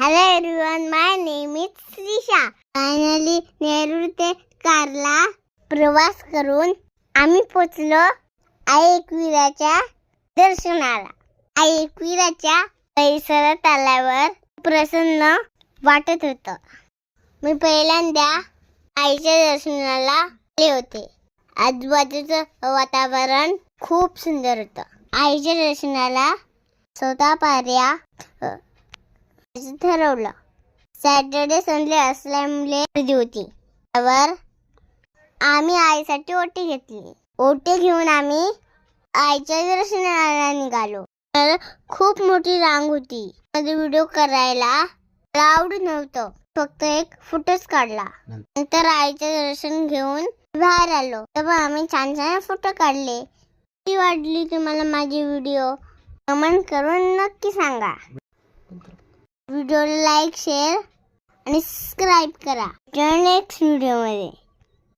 Hello everyone, my name is Srisha. Finally, Nerul ते कारला प्रवास करून आम्ही पोचलो आई एकविराच्या दर्शनाला. आई एकविराच्या परिसरात आल्यावर प्रसन्न वाटत होतं. मी पहिल्यांदा आईच्या दर्शनाला आले होते. आजूबाजूचं वातावरण खूप सुंदर होतं. आईच्या दर्शनाला स्वतः पाऱ्या ठरवलं. सॅटर्डे संडे असल्यामुळे गर्दी होती. त्यावर आम्ही आईसाठी ओटी घेतली. ओटी घेऊन आम्ही आईच्या दर्शनाला निघालो. तर खूप मोठी रांग होती. मध्ये व्हिडिओ करायला आवडत नव्हतं. फक्त एक फोटोच काढला. नंतर आईचे दर्शन घेऊन बाहेर आलो. तेव्हा आम्ही छान छान फोटो काढले. कशी वाटली तुम्हाला माझी व्हिडिओ कमेंट करून नक्की सांगा. व्हिडिओला लाईक, शेअर आणि सबस्क्राईब करा. नेक्स्ट व्हिडिओमध्ये.